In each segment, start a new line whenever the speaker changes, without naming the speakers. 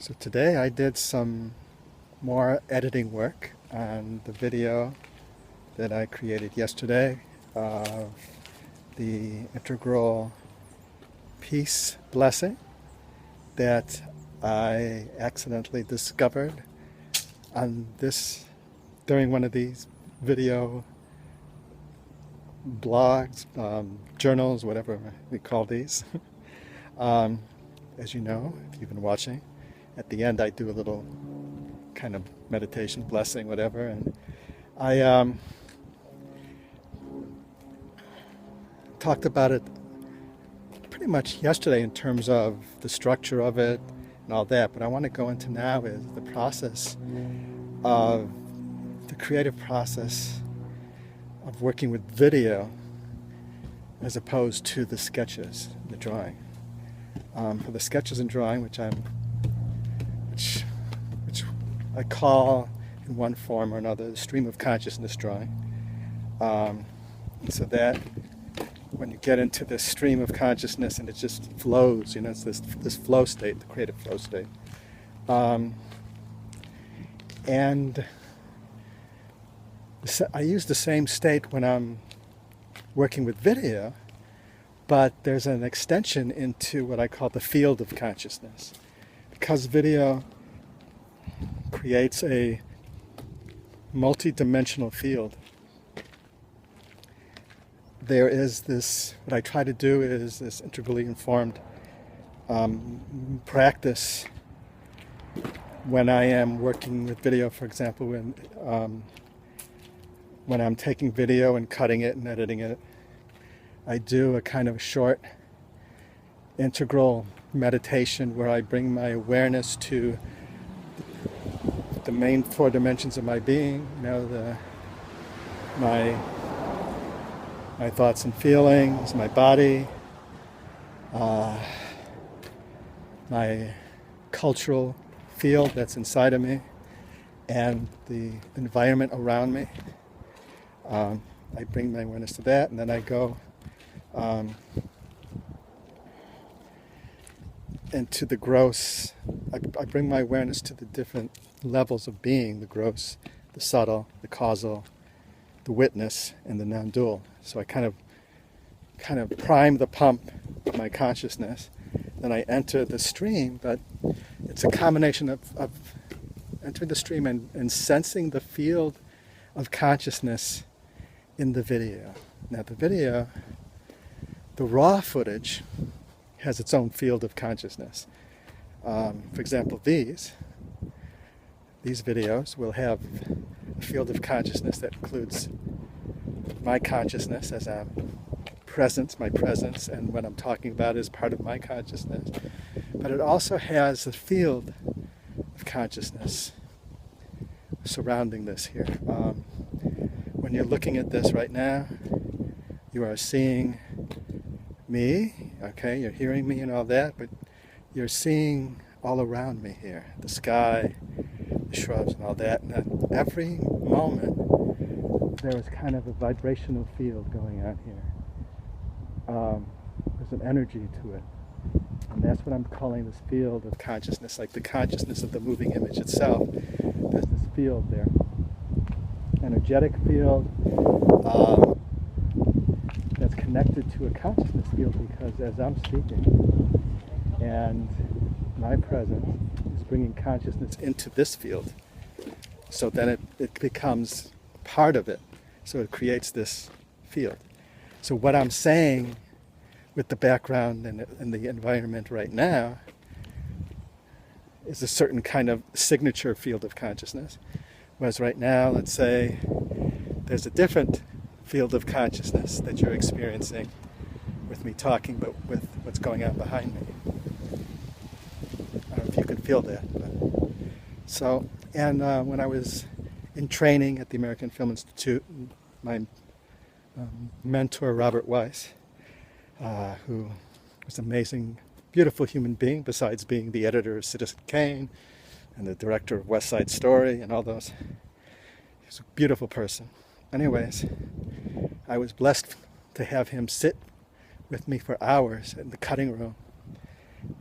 So today I did some more editing work on the video that I created yesterday of the integral peace blessing that I accidentally discovered on this during one of these video blogs, journals, whatever we call these. As you know, if you've been watching, at the end I do a little kind of meditation, blessing, whatever, and I talked about it pretty much yesterday in terms of the structure of it and all that, but I want to go into now is the process of the creative process of working with video as opposed to the sketches, the drawing. For the sketches and drawing, which I call in one form or another the stream of consciousness drawing. So that when you get into this stream of consciousness and it just flows, it's this flow state, the creative flow state. And I use the same state when I'm working with video, but there's an extension into what I call the field of consciousness. Because video creates a multi-dimensional field, there is this, what I try to do is this integrally informed practice when I am working with video. For example, when I'm taking video and cutting it and editing it, I do a kind of short integral meditation where I bring my awareness to the main four dimensions of my being, my thoughts and feelings, my body, my cultural field that's inside of me, and the environment around me. I bring my awareness to that, and then I go into the gross. I bring my awareness to the different levels of being, the gross, the subtle, the causal, the witness, and the non-dual. So I kind of prime the pump of my consciousness. Then I enter the stream, but it's a combination of entering the stream and sensing the field of consciousness in the video. Now the video, the raw footage, has its own field of consciousness. For example, these videos will have a field of consciousness that includes my consciousness as I'm present, my presence, and what I'm talking about is part of my consciousness. But it also has a field of consciousness surrounding this here. When you're looking at this right now, you are seeing me, okay, you're hearing me and all that, but you're seeing all around me here, the sky, the shrubs and all that, and at every moment there is kind of a vibrational field going on here. There's an energy to it, and that's what I'm calling this field of consciousness, like the consciousness of the moving image itself. There's this field there, energetic field, that's connected to a consciousness field, because as I'm speaking and my presence is bringing consciousness into this field, so then it becomes part of it, so it creates this field. So what I'm saying with the background and the environment right now is a certain kind of signature field of consciousness, whereas right now, let's say there's a different field of consciousness that you're experiencing with me talking, but with what's going on behind me. I don't know if you can feel that. So, and when I was in training at the American Film Institute, my mentor, Robert Weiss, who was an amazing, beautiful human being, besides being the editor of Citizen Kane and the director of West Side Story and all those. He was a beautiful person. Anyways, I was blessed to have him sit with me for hours in the cutting room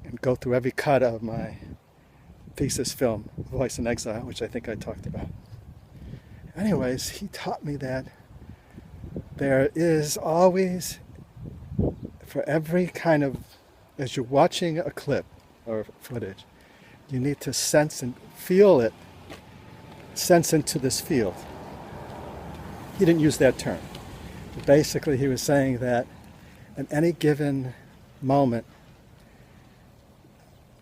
and go through every cut of my thesis film, Voice in Exile, which I think I talked about. Anyways, he taught me that there is always, for every kind of, as you're watching a clip or footage, you need to sense and feel it, sense into this field. He didn't use that term. But basically, he was saying that at any given moment,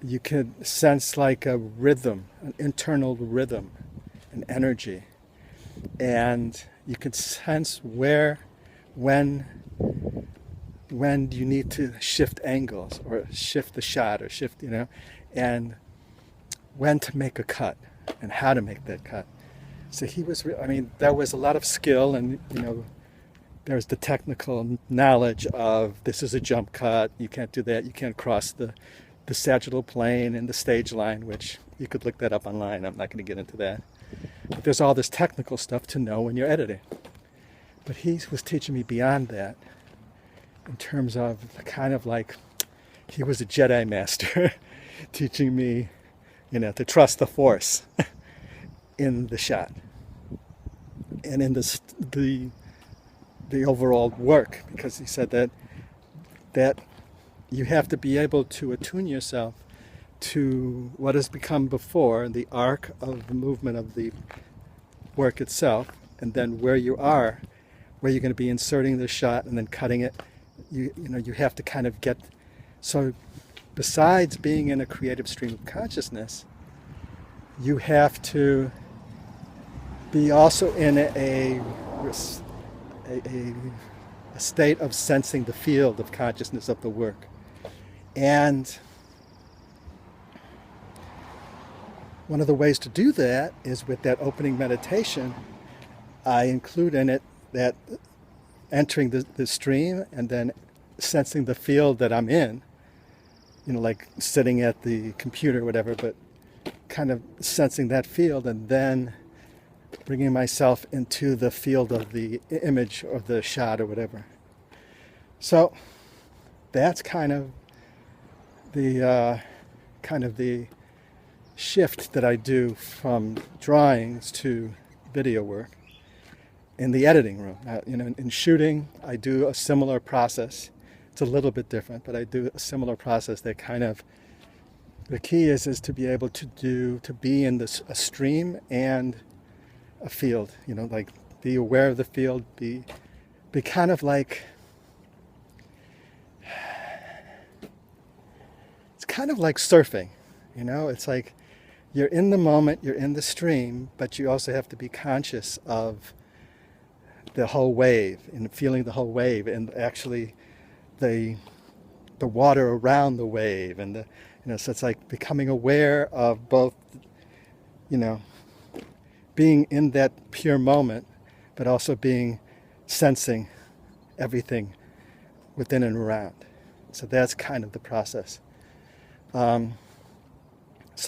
you could sense like a rhythm, an internal rhythm, an energy. And you could sense where, when you need to shift angles or shift the shot or shift, and when to make a cut and how to make that cut. So he was, there was a lot of skill, and, there's the technical knowledge of this is a jump cut, you can't do that, you can't cross the sagittal plane and the stage line, which you could look that up online. I'm not going to get into that. But there's all this technical stuff to know when you're editing. But he was teaching me beyond that in terms of kind of like he was a Jedi master teaching me, to trust the Force in the shot and in the overall work, because he said that you have to be able to attune yourself to what has become before the arc of the movement of the work itself, and then where you're going to be inserting the shot and then cutting it. You have to kind of get, so besides being in a creative stream of consciousness, you have to be also in a state of sensing the field of consciousness of the work. And one of the ways to do that is with that opening meditation. I include in it that entering the stream and then sensing the field that I'm in, like sitting at the computer or whatever, but kind of sensing that field and then bringing myself into the field of the image or the shot or whatever. So that's kind of the shift that I do from drawings to video work in the editing room. In shooting, I do a similar process. It's a little bit different, but I do a similar process that kind of, the key is to be able to be in a stream and a field, like be aware of the field, be kind of like, it's kind of like surfing, it's like you're in the moment, you're in the stream, but you also have to be conscious of the whole wave and feeling the whole wave and actually the water around the wave and so it's like becoming aware of both, being in that pure moment, but also sensing everything within and around. So that's kind of the process. So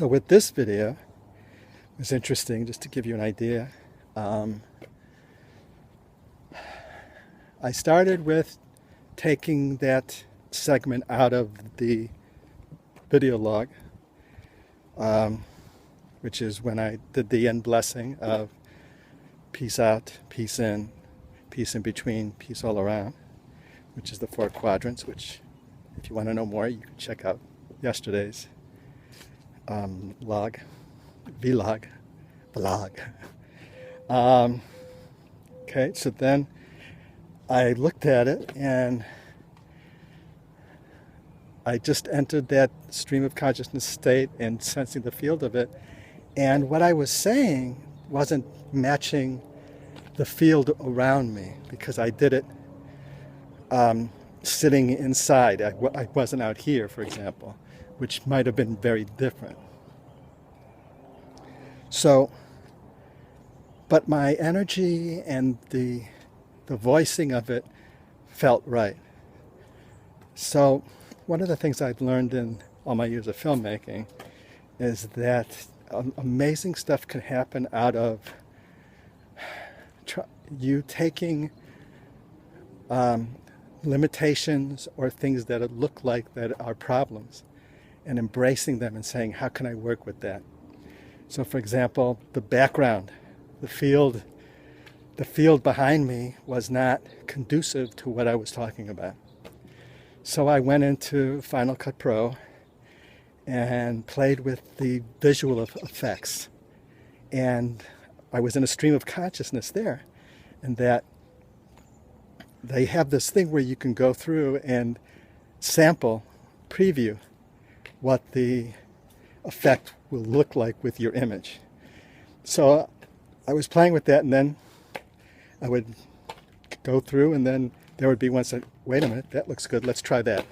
with this video, it was interesting, just to give you an idea. I started with taking that segment out of the video log, which is when I did the end blessing of peace out, peace in between, peace all around, which is the 4 quadrants, which if you want to know more, you can check out yesterday's vlog. Okay, so then I looked at it and I just entered that stream of consciousness state and sensing the field of it. And what I was saying wasn't matching the field around me because I did it sitting inside. I wasn't out here, for example, which might have been very different. So, but my energy and the voicing of it felt right. So one of the things I've learned in all my years of filmmaking is that amazing stuff can happen out of you taking limitations or things that look like that are problems and embracing them and saying, how can I work with that? So for example, the background, the field behind me was not conducive to what I was talking about. So I went into Final Cut Pro and played with the visual effects. And I was in a stream of consciousness there. And that they have this thing where you can go through and sample, preview what the effect will look like with your image. So I was playing with that, and then I would go through, and then there would be one say, wait a minute, that looks good, let's try that.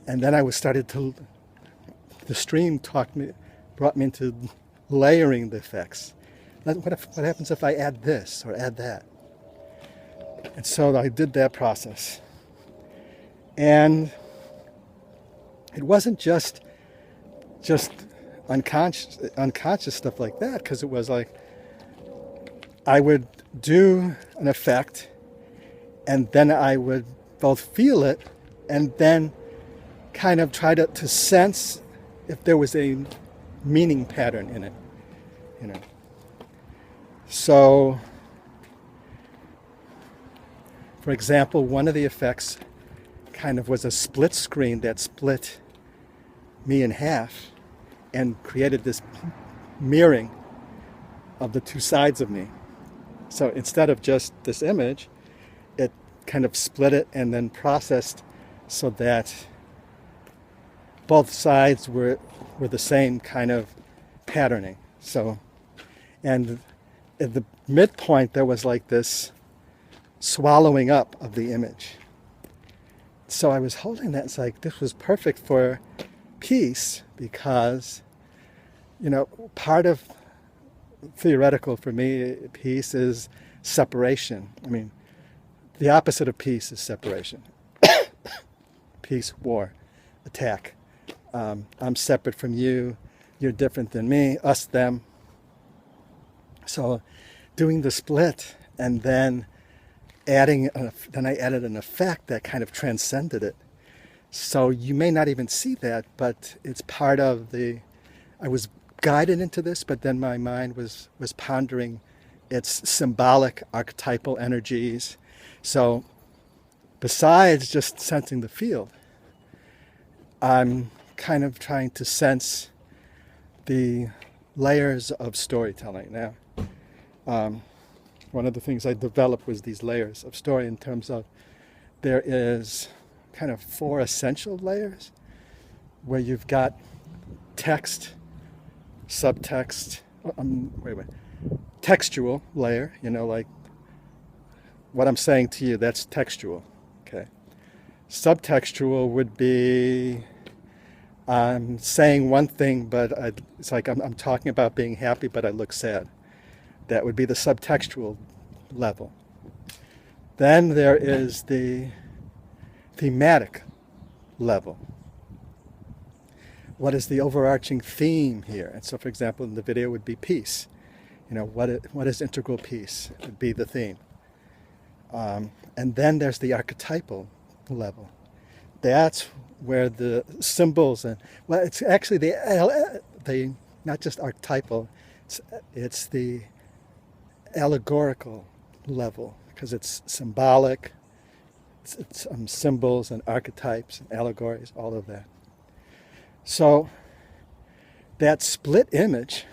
And then the stream brought me into layering the effects. What happens if I add this or add that? And so I did that process. And it wasn't just unconscious stuff like that, because it was like I would do an effect, and then I would both feel it and then kind of try to sense if there was a meaning pattern in it, you know. So, for example, one of the effects kind of was a split screen that split me in half and created this mirroring of the two sides of me. So instead of just this image, it kind of split it and then processed so that both sides were the same kind of patterning. So, and at the midpoint there was like this swallowing up of the image. So I was holding that, it's like this was perfect for peace, because, you know, part of theoretical for me, peace is separation. I mean, the opposite of peace is separation. Peace, war, attack. I'm separate from you, you're different than me, us, them. So doing the split and then I added an effect that kind of transcended it. So you may not even see that, but it's part of I was guided into this, but then my mind was pondering its symbolic archetypal energies. So besides just sensing the field, I'm kind of trying to sense the layers of storytelling. Now, one of the things I developed was these layers of story, in terms of there is kind of 4 essential layers where you've got text, subtext, textual layer, you know, like what I'm saying to you, that's textual, okay. Subtextual would be I'm saying one thing, but it's like I'm talking about being happy, but I look sad. That would be the subtextual level. Then there is the thematic level. What is the overarching theme here? And so, for example, in the video would be peace. You know, what is integral peace? Would be the theme. And then there's the archetypal level. That's where the symbols it's actually the not just archetypal, it's the allegorical level, because it's symbolic, it's symbols and archetypes and allegories, all of that. So that split image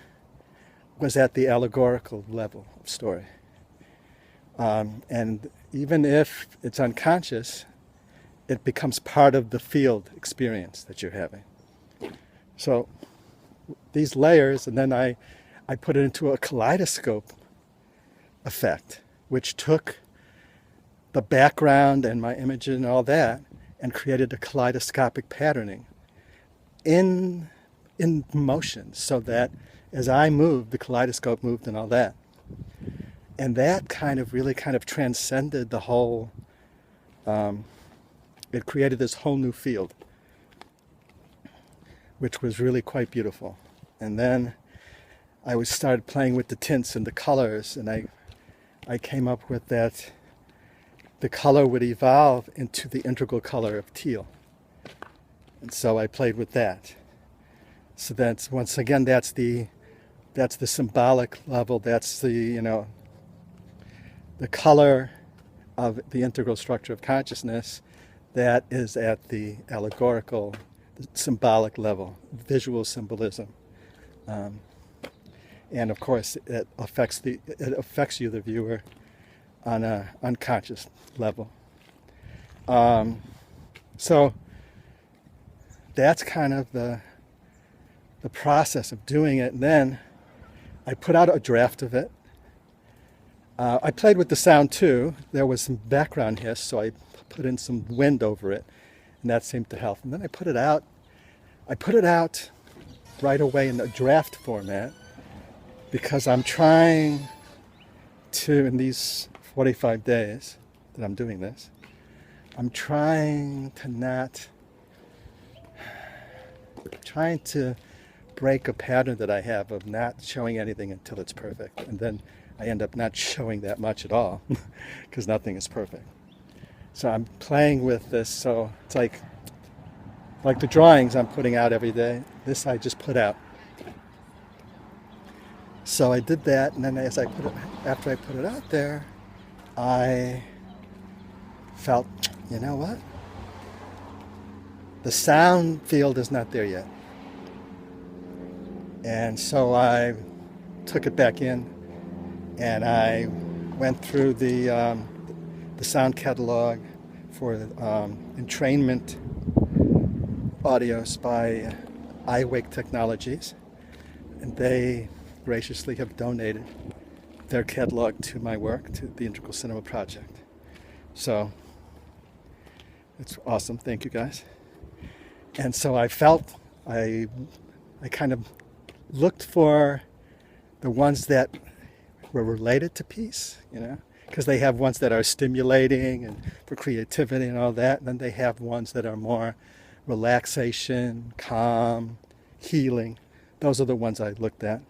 was at the allegorical level of story. And even if it's unconscious, it becomes part of the field experience that you're having. So these layers, and then I put it into a kaleidoscope effect, which took the background and my image and all that and created a kaleidoscopic patterning in motion, so that as I moved, the kaleidoscope moved and all that. And that really transcended the whole, it created this whole new field, which was really quite beautiful. And then I started playing with the tints and the colors, and I came up with that the color would evolve into the integral color of teal. And so I played with that. So that's, once again, that's the That's the symbolic level. That's the the color of the integral structure of consciousness. That is at the allegorical, the symbolic level, visual symbolism. And of course, it affects you, the viewer, on an unconscious level. So that's kind of the process of doing it. And then I put out a draft of it. I played with the sound too. There was some background hiss, so I put in some wind over it, and that seemed to help. And then I put it out. I put it out right away in the draft format because I'm trying to, in these 45 days that I'm doing this, I'm trying to break a pattern that I have of not showing anything until it's perfect. And then I end up not showing that much at all because nothing is perfect. So I'm playing with this. So it's like the drawings I'm putting out every day. This I just put out. So I did that, and then after I put it out there, I felt, you know what? The sound field is not there yet. And so I took it back in, and I went through the sound catalog for entrainment audios by iWake Technologies, and they graciously have donated their catalog to my work, to the Integral Cinema Project. So it's awesome. Thank you, guys. And so I felt I kind of looked for the ones that were related to peace, because they have ones that are stimulating and for creativity and all that. And then they have ones that are more relaxation, calm, healing. Those are the ones I looked at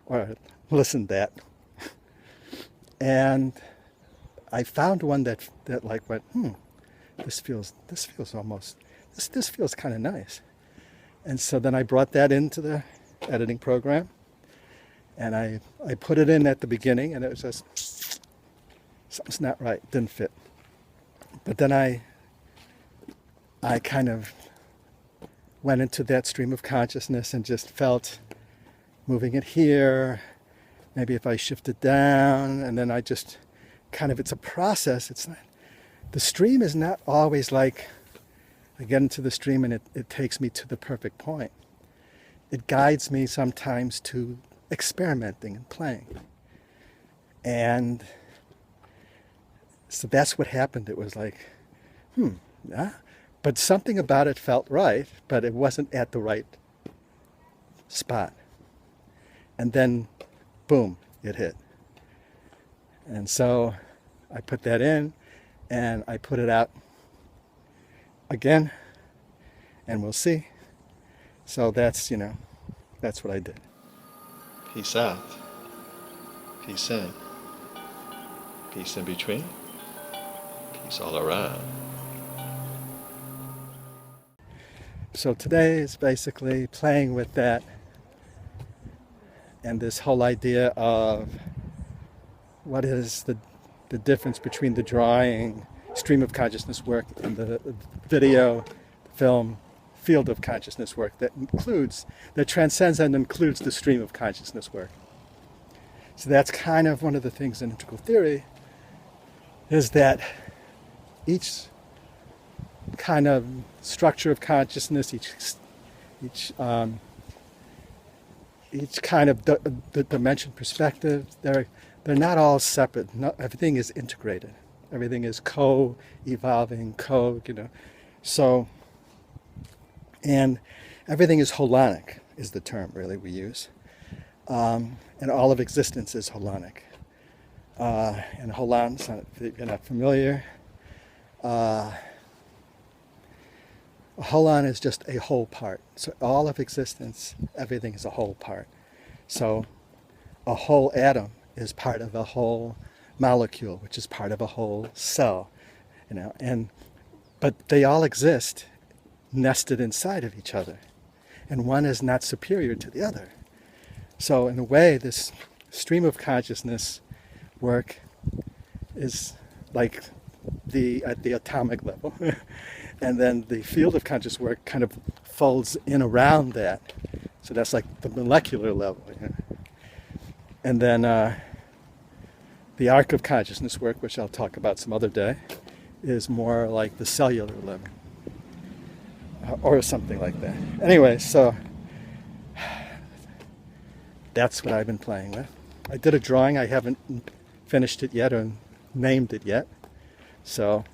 or listened at. And I found one that like went, this feels kind of nice. And so then I brought that into the editing program, and I put it in at the beginning, and it was just, something's not right, didn't fit. But then I kind of went into that stream of consciousness and just felt moving it here, maybe if I shift it down, and then I just kind of, it's a process. It's not, the stream is not always like I get into the stream and it takes me to the perfect point. It guides me sometimes to experimenting and playing. And so that's what happened. It was like, yeah. But something about it felt right, but it wasn't at the right spot. And then, boom, it hit. And so I put that in, and I put it out again, and we'll see. So that's what I did. Peace out. Peace in. Peace in between. Peace all around. So today is basically playing with that and this whole idea of what is the difference between the drawing, stream of consciousness work and the video, film, field of consciousness work that transcends and includes the stream of consciousness work. So that's kind of one of the things in integral theory, is that each kind of structure of consciousness, each kind of the dimension perspective, they're not all separate. Everything is integrated. Everything is co-evolving, So, and everything is holonic, is the term really we use. And all of existence is holonic. And holon, if you're not familiar, a holon is just a whole part. So all of existence, everything is a whole part. So a whole atom is part of a whole molecule, which is part of a whole cell, but they all exist nested inside of each other, and one is not superior to the other. So in a way, this stream of consciousness work is like at the atomic level. And then the field of conscious work kind of folds in around that. So that's like the molecular level. And then the arc of consciousness work, which I'll talk about some other day, is more like the cellular level. Or something like that. Anyway, so that's what I've been playing with. I did a drawing. I haven't finished it yet or named it yet. So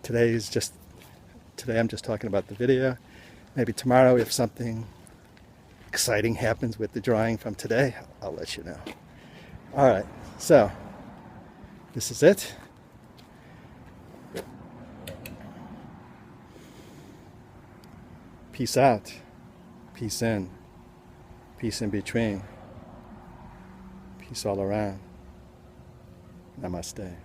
today I'm just talking about the video. Maybe tomorrow, if something exciting happens with the drawing from today, I'll let you know. All right, so this is it. Peace out, peace in between, peace all around. Namaste.